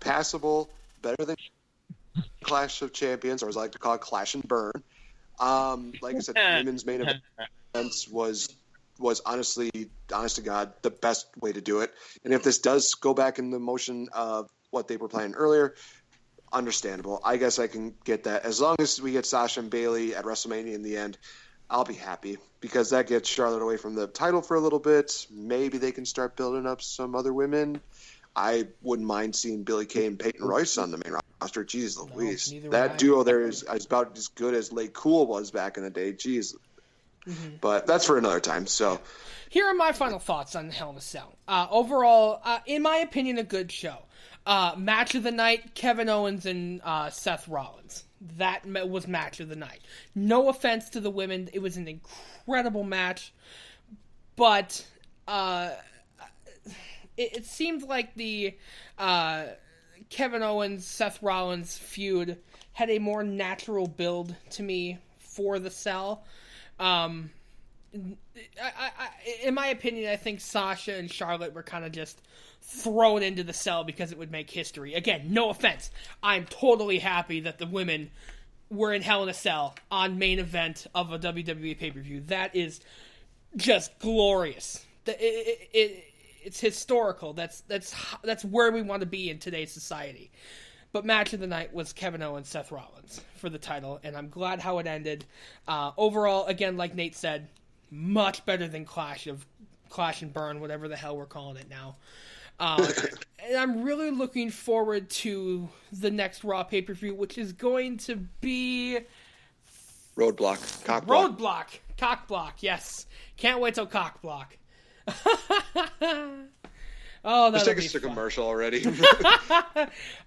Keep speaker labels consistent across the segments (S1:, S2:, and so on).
S1: passable, better than Clash of Champions, or as I like to call it, Clash and Burn. Like I said, women's main events was honestly, honest to God, the best way to do it. And if this does go back in the motion of what they were planning earlier, understandable. I guess I can get that. As long as we get Sasha and Bayley at WrestleMania in the end, I'll be happy, because that gets Charlotte away from the title for a little bit. Maybe they can start building up some other women. I wouldn't mind seeing Billie Kay and Peyton Royce on the main roster. Jeez Louise. That duo there is about as good as Lay Cool was back in the day. Jeez. Mm-hmm. But that's for another time. So,
S2: here are my final thoughts on Hell in a Cell. Overall, in my opinion, a good show. Match of the night, Kevin Owens and Seth Rollins. That was match of the night. No offense to the women. It was an incredible match. But it seemed like the Kevin Owens, Seth Rollins feud had a more natural build to me for the Cell. In my opinion, I think Sasha and Charlotte were kind of just thrown into the Cell because it would make history. Again, no offense. I'm totally happy that the women were in Hell in a Cell on main event of a WWE pay-per-view. That is just glorious. It's historical. That's where we want to be in today's society. But match of the night was Kevin Owens, Seth Rollins for the title, and I'm glad how it ended. Overall, again, like Nate said, much better than Clash and Burn, whatever the hell we're calling it now. And I'm really looking forward to the next Raw pay-per-view, which is going to be
S1: Roadblock.
S2: Cockblock, yes. Can't wait till Cockblock. Oh,
S1: let's take us to commercial already.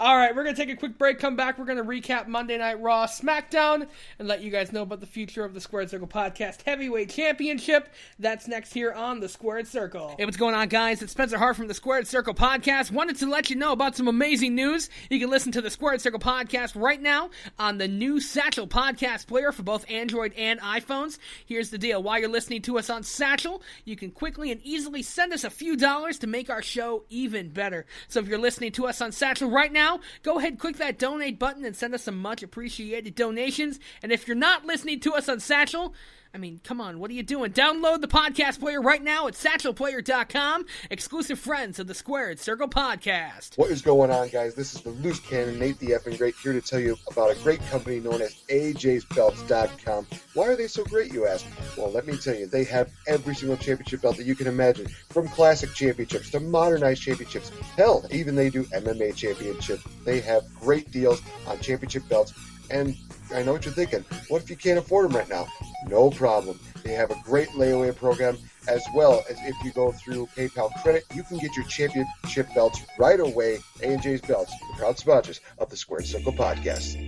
S2: All right, we're going to take a quick break, come back, we're going to recap Monday Night Raw, Smackdown, and let you guys know about the future of the Squared Circle Podcast Heavyweight Championship. That's next here on the Squared Circle. Hey, what's going on, guys? It's Spencer Hart from the Squared Circle Podcast. Wanted to let you know about some amazing news. You can listen to the Squared Circle Podcast right now on the new Satchel Podcast player for both Android and iPhones. Here's the deal. While you're listening to us on Satchel, you can quickly and easily send us a few dollars to make our show even better. So if you're listening to us on Satchel right now, go ahead, click that donate button and send us some much appreciated donations. And if you're not listening to us on Satchel, I mean, come on, what are you doing? Download the podcast player right now at satchelplayer.com. Exclusive friends of the Squared Circle Podcast.
S3: What is going on, guys? This is the loose cannon, Nate the Effing Great, here to tell you about a great company known as AJsBelts.com. Why are they so great, you ask? Well, let me tell you, they have every single championship belt that you can imagine, from classic championships to modernized championships. Hell, even they do MMA championships. They have great deals on championship belts. And I know what you're thinking. What if you can't afford them right now? No problem. They have a great layaway program, as well as if you go through PayPal credit, you can get your championship belts right away. A&J's Belts, the proud sponsors of the Squared Circle Podcast.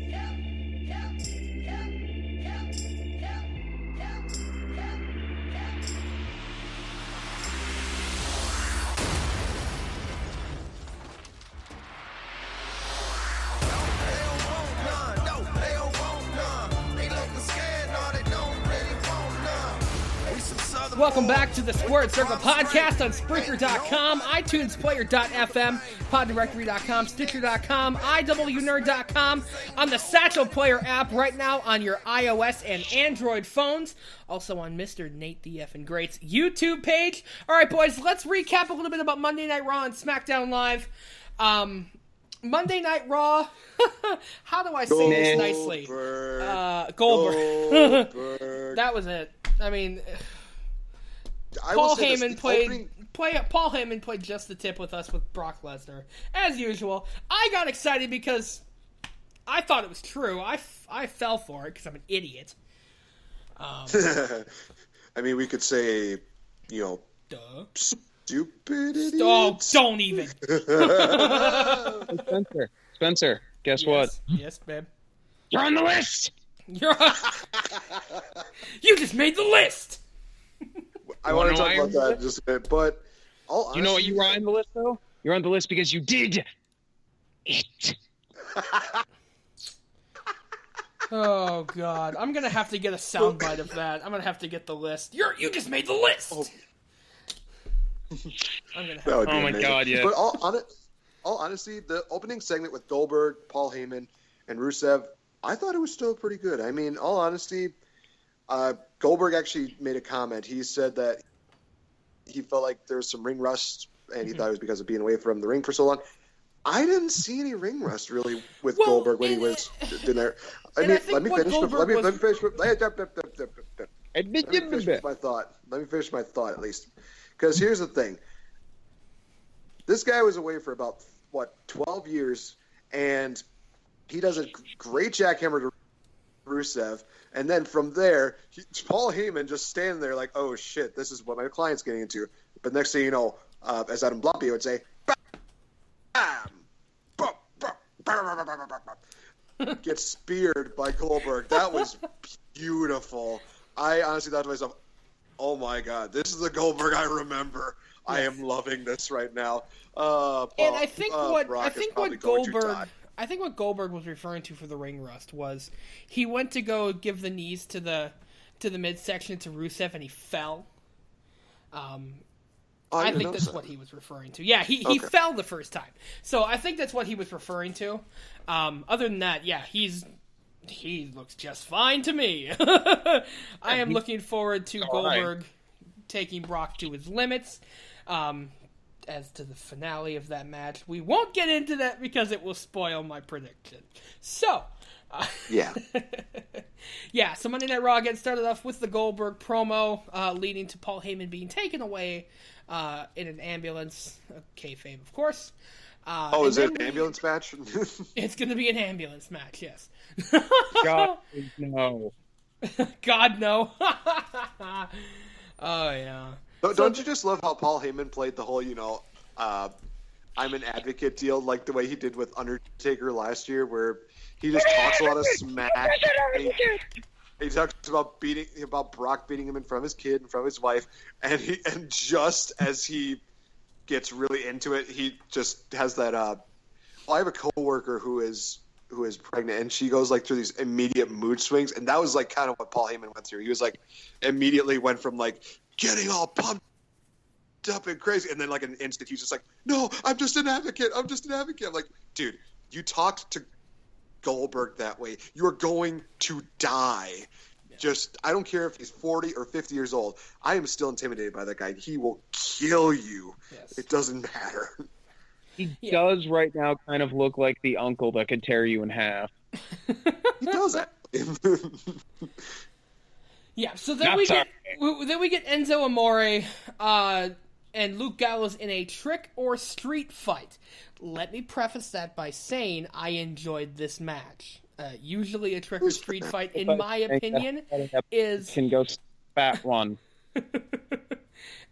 S2: Welcome back to the Squared Circle Podcast on Spreaker.com, iTunesPlayer.fm, PodDirectory.com, Stitcher.com, IWNerd.com, on the Satchel Player app right now on your iOS and Android phones, also on Mr. Nate the Effin' Great's YouTube page. Alright, boys, let's recap a little bit about Monday Night Raw and Smackdown Live. Monday Night Raw, how do I say this nicely? Goldberg. That was it. I mean... Paul Heyman played just the tip with us with Brock Lesnar, as usual. I got excited because I thought it was true. I fell for it because I'm an idiot.
S1: I mean, we could say, stupid idiot.
S2: Oh, don't even.
S4: Spencer, guess what?
S2: Yes, babe.
S4: You're on the list.
S2: You just made the list.
S1: I want to talk about that in just a bit, but
S4: honestly, you know what you were on the list, though? You're on the list because you did it.
S2: Oh, God. I'm going to have to get a soundbite of that. I'm going to have to get the list. You just made the list!
S1: Oh,
S2: I'm gonna have
S4: my God, yeah.
S1: But all honesty, the opening segment with Goldberg, Paul Heyman, and Rusev, I thought it was still pretty good. I mean, all honesty, Goldberg actually made a comment. He said that he felt like there was some ring rust, and he thought it was because of being away from the ring for so long. I didn't see any ring rust really with Goldberg when he was in there. I mean, let me finish my thought. Let me finish my thought at least, because here's the thing. This guy was away for about 12 years, and he does a great jackhammer to Rusev, and then from there, Paul Heyman just standing there like, "Oh shit, this is what my client's getting into." But next thing you know, as Adam Bloppy would say, gets speared by Goldberg. That was beautiful. I honestly thought to myself, "Oh my god, this is the Goldberg I remember." Yes. I am loving this right now.
S2: And I think what Goldberg was referring to for the ring rust was he went to go give the knees to the midsection to Rusev and he fell. I think that's what he was referring to. Yeah, he fell the first time. So I think that's what he was referring to. Other than that, yeah, he looks just fine to me. I am looking forward to Goldberg taking Brock to his limits. As to the finale of that match, we won't get into that because it will spoil my prediction. So,
S1: yeah.
S2: Yeah, so Monday Night Raw gets started off with the Goldberg promo, leading to Paul Heyman being taken away in an ambulance. Kayfabe, of course.
S1: Is it an ambulance match?
S2: It's going to be an ambulance match, yes.
S4: God, no.
S2: God, no. Oh, yeah.
S1: Don't you just love how Paul Heyman played the whole, I'm an advocate deal, like the way he did with Undertaker last year, where he just talks a lot of smack. He talks about Brock beating him in front of his kid, in front of his wife, and just as he gets really into it, he just has that. I have a coworker who is pregnant, and she goes like through these immediate mood swings, and that was like kind of what Paul Heyman went through. He was like immediately went from like getting all pumped up and crazy, and then like an instant he's just like, "No, I'm just an advocate. I'm just an advocate." I'm like, dude, you talked to Goldberg that way, you're going to die. Yeah. I don't care if he's 40 or 50 years old. I am still intimidated by that guy. He will kill you. Yes. It doesn't matter.
S4: He does right now kind of look like the uncle that could tear you in half.
S1: He does that.
S2: Yeah, so then we get Enzo Amore and Luke Gallows in a trick or street fight. Let me preface that by saying I enjoyed this match. Usually a trick or street fight, in my opinion, is...
S4: Can go fat one.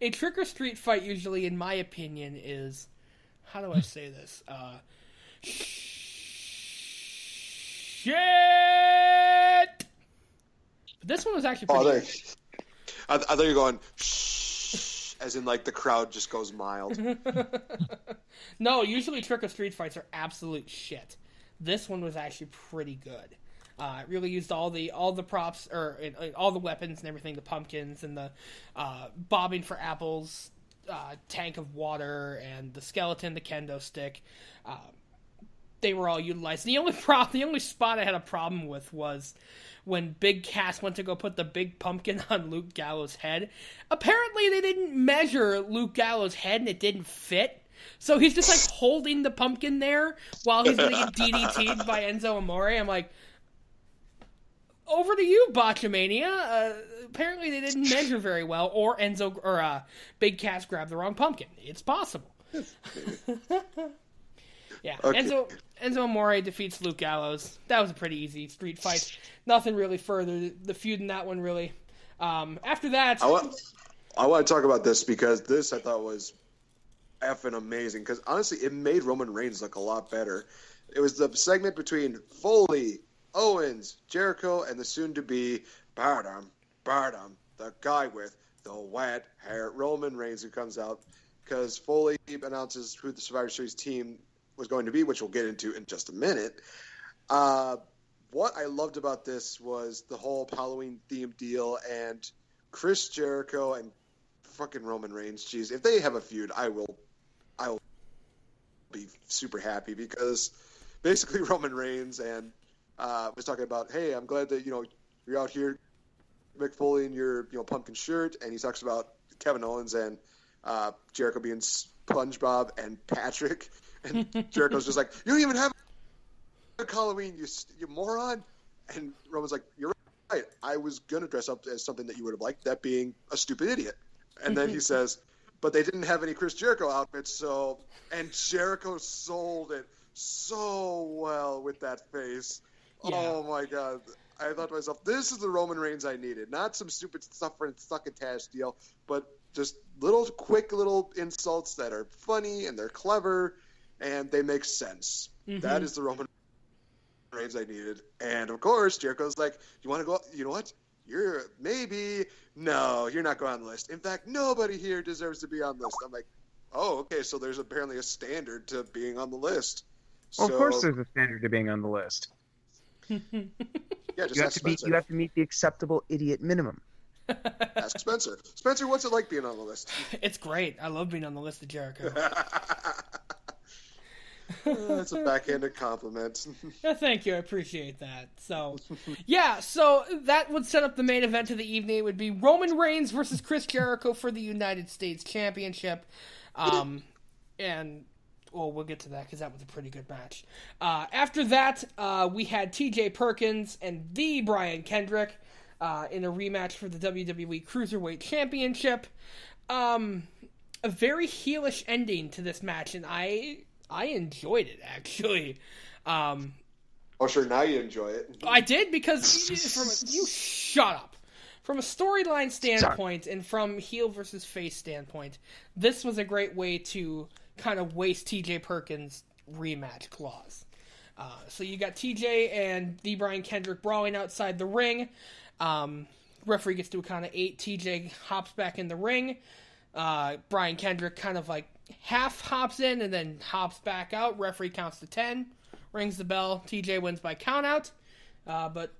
S2: A trick or street fight usually, in my opinion, is... How do I say this? Shit! But this one was actually pretty good.
S1: I thought you were going, shh, as in like the crowd just goes mild.
S2: No, usually trick or street fights are absolute shit. This one was actually pretty good. It really used all the props, or all the weapons and everything, the pumpkins and the bobbing for apples, tank of water, and the skeleton, the kendo stick. They were all utilized. The only spot I had a problem with was when Big Cass went to go put the big pumpkin on Luke Gallows' head. Apparently they didn't measure Luke Gallows' head and it didn't fit. So he's just like holding the pumpkin there while he's going to get DDT'd by Enzo Amore. I'm like, over to you, Botchamania. Apparently they didn't measure very well, or Big Cass grabbed the wrong pumpkin. It's possible. Yeah, okay. Enzo Amore defeats Luke Gallows. That was a pretty easy street fight. Nothing really further. The feud in that one, really. After that...
S1: I want to talk about this because this I thought was effing amazing. Because honestly, it made Roman Reigns look a lot better. It was the segment between Foley, Owens, Jericho, and the soon-to-be Bardam, the guy with the wet hair, Roman Reigns, who comes out because Foley announces who the Survivor Series team was going to be, which we'll get into in just a minute. What I loved about this was the whole Halloween themed deal, and Chris Jericho and fucking Roman Reigns. Jeez, if they have a feud, I will be super happy because basically Roman Reigns and was talking about, hey, I'm glad that you're out here, Mick Foley, in your pumpkin shirt, and he talks about Kevin Owens and Jericho being SpongeBob and Patrick, and Jericho's just like, you don't even have a Halloween, you moron. And Roman's like, you're right, I was gonna dress up as something that you would have liked, that being a stupid idiot. And then he says, but they didn't have any Chris Jericho outfits, so, and Jericho sold it so well with that face. Yeah. Oh my God. I thought to myself, this is the Roman Reigns I needed. Not some stupid succotash deal, but just quick little insults that are funny and they're clever and they make sense. Mm-hmm. That is the Roman Reigns I needed. And of course, Jericho's like, you want to go? You know what? No, you're not going on the list. In fact, nobody here deserves to be on the list. I'm like, oh, okay, so there's apparently a standard to being on the list.
S5: Well, of course there's a standard to being on the list.
S1: Yeah, just
S5: you have to meet the acceptable idiot minimum.
S1: Ask Spencer. Spencer, what's it like being on the list?
S2: It's great. I love being on the list of Jericho.
S1: That's a backhanded compliment.
S2: Thank you. I appreciate that. So, yeah, so that would set up the main event of the evening. It would be Roman Reigns versus Chris Jericho for the United States Championship. And well, we'll get to that because that was a pretty good match. After that, we had TJ Perkins and the Brian Kendrick in a rematch for the WWE Cruiserweight Championship. A very heelish ending to this match, and I enjoyed it, actually.
S1: Oh, sure, now you enjoy it.
S2: I did, because you shut up. From a storyline standpoint and from heel versus face standpoint, this was a great way to kind of waste TJ Perkins' rematch clause. So you got TJ and the Brian Kendrick brawling outside the ring. Referee gets to a count of 8. TJ hops back in the ring. Brian Kendrick kind of like half hops in and then hops back out. Referee counts to 10, rings the bell. TJ wins by countout, but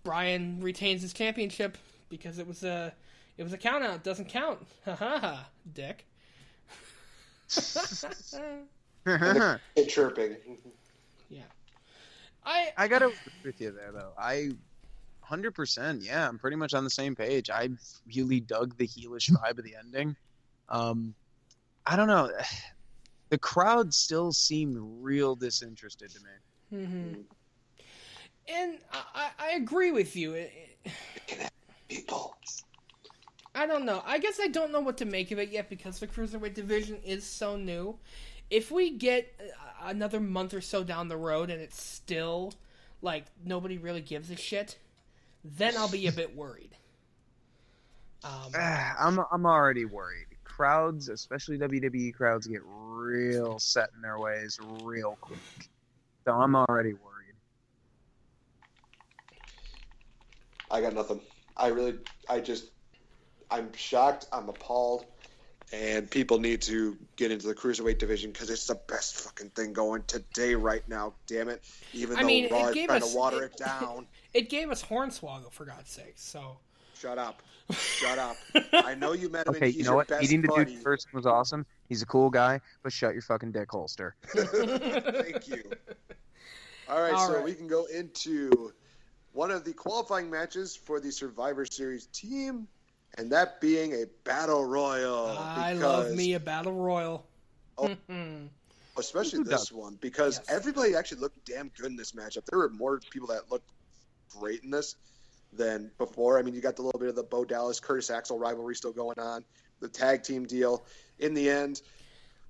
S2: Brian retains his championship because it was a countout. It doesn't count. Ha ha ha, dick.
S1: Chirping.
S2: Yeah.
S5: I gotta agree with you there, though. 100%, yeah, I'm pretty much on the same page. I really dug the heelish vibe of the ending. I don't know. The crowd still seemed real disinterested to me.
S2: Mm-hmm. And I agree with you.
S1: People.
S2: I don't know. I guess I don't know what to make of it yet because the Cruiserweight division is so new. If we get another month or so down the road and it's still, like, nobody really gives a shit, then I'll be a bit worried.
S5: I'm already worried. Crowds, especially WWE crowds, get real set in their ways real quick. So I'm already worried.
S1: I got nothing. I'm shocked. I'm appalled. And people need to get into the Cruiserweight division because it's the best fucking thing going today right now, damn it. Even though Raw is trying to water it down.
S2: It gave us Hornswoggle, for God's sake, so...
S1: Shut up. Shut up. I know you met him and he's
S5: you know what?
S1: best
S5: Meeting the
S1: buddy.
S5: dude person was awesome. He's a cool guy, but shut your fucking dick holster.
S1: Thank you. All right, we can go into one of the qualifying matches for the Survivor Series team, and that being a Battle Royal.
S2: I love me a Battle Royal.
S1: Especially this one, because everybody actually looked damn good in this matchup. There were more people that looked great in this than before. I mean, you got the little bit of the Bo Dallas, Curtis Axel rivalry still going on, the tag team deal. In the end,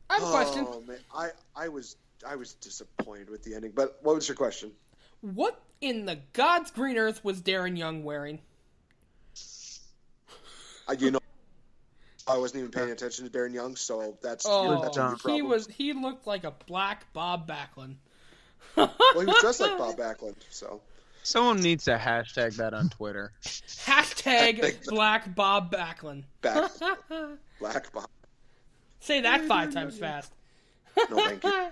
S2: I have a question.
S1: Man, I was disappointed with the ending. But what was your question?
S2: What in the God's green earth was Darren Young wearing?
S1: I wasn't even paying attention to Darren Young, so that's
S2: he looked like a black Bob Backlund.
S1: Well, he was dressed like Bob Backlund, so.
S5: Someone needs to hashtag that on Twitter.
S2: Hashtag Black Bob Backlund.
S1: Black Bob.
S2: Say that 5 times fast.
S1: No, thank you.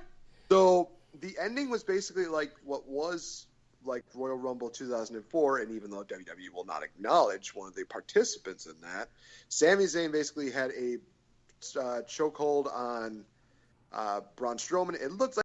S1: So the ending was basically like what was like Royal Rumble 2004, and even though WWE will not acknowledge one of the participants in that, Sami Zayn basically had a chokehold on Braun Strowman. It looks like